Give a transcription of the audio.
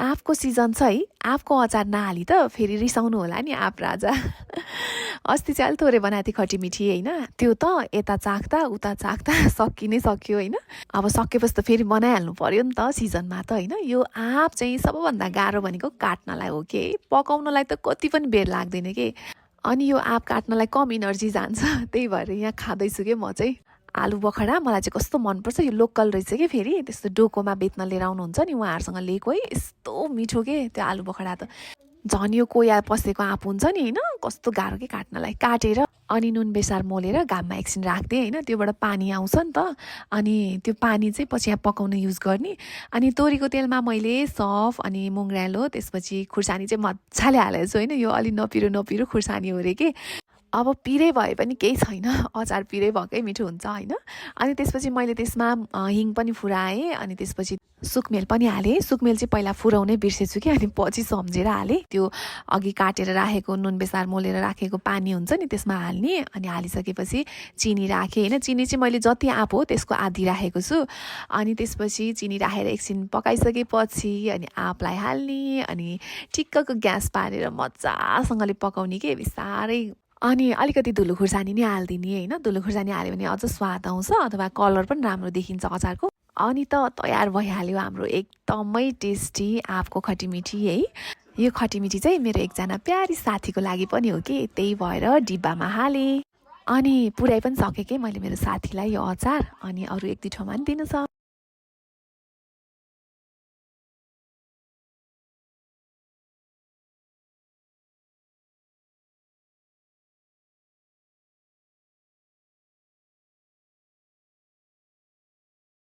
आँपको सिजन छ है, आँपको अचार नहाली त फेरि रिसाउनु होला नि आँप राजा। अस्ति चाहिँ अलिक थोरै बनाएको थिएँ खटिमिठी होइन, त्यो त यता चाख्दा उता चाख्दा सकि नै सक्यो होइन। अब सकेपछि त फेरि बनाइहाल्नु पर्यो नि त सिजनमा त होइन। यो आँप चाहिँ सबैभन्दा गाह्रो भनेको काट्नलाई हो के, पकाउनलाई त कति पनि बेर लाग्दैन के। अनि यो आँप काट्नलाई कम इनर्जी जान्छ, त्यही भएर यहाँ खाँदैछु के म चाहिँ। आलु बखडा मलाई चाहिँ कस्तो मनपर्छ, यो लोकल रहेछ कि फेरि त्यस्तो डोकोमा बेच्न लिएर आउनुहुन्छ नि उहाँहरूसँग लिएको है, यस्तो मिठो के त्यो आलु बखडा त। झन् यो कोया पसेको आँप हुन्छ नि होइन, कस्तो गाह्रो के काट्नलाई। काटेर अनि नुन बेसार मोलेर घाममा एकछिन राखिदिएँ होइन, त्योबाट पानी आउँछ नि त। अनि त्यो पानी चाहिँ पछि यहाँ पकाउन युज गर्ने। अनि तोरीको तेलमा मैले सफ अनि मुङ्ग्रालो त्यसपछि खुर्सानी चाहिँ मजाले हालेको छु होइन। यो अलि नपिरो नपिरो खुर्सानी हो अरे के। अब पिरै भए पनि केही छैन, अचार पिरै भएकै मिठो हुन्छ होइन। अनि त्यसपछि मैले त्यसमा हिङ पनि फुराएँ, अनि त्यसपछि सुकमेल पनि हालेँ। सुकमेल चाहिँ पहिला फुराउनै बिर्सेछु कि, अनि पछि सम्झेर हालेँ। त्यो अघि काटेर राखेको नुन बेसार मोलेर राखेको पानी हुन्छ नि त्यसमा हाल्ने। अनि हालिसकेपछि चिनी राखेँ होइन, चिनी चाहिँ मैले जति आँप हो त्यसको आधी राखेको छु। अनि त्यसपछि चिनी राखेर एकछिन पकाइसकेपछि अनि आँपलाई हाल्ने, अनि ठिक्कको ग्यास पारेर मजासँगले पकाउने के बिस्तारै। अनि अलिकति धुलो खुर्सानी नै हालिदिने होइन, धुलो खुर्सानी हाल्यो भने अझ स्वाद आउँछ, अथवा कलर पनि राम्रो देखिन्छ अचारको। अनि त तयार भइहाल्यो हाम्रो एकदमै टेस्टी आँपको खटिमिठी है। यो खटिमिठी चाहिँ मेरो एकजना प्यारी साथीको लागि पनि हो कि, त्यही भएर डिब्बामा हालेँ। अनि पुऱ्याइ पनि सकेँ कि मैले मेरो साथीलाई यो अचार, अनि अरू एक दुई ठाउँमा पनि दिनु छ।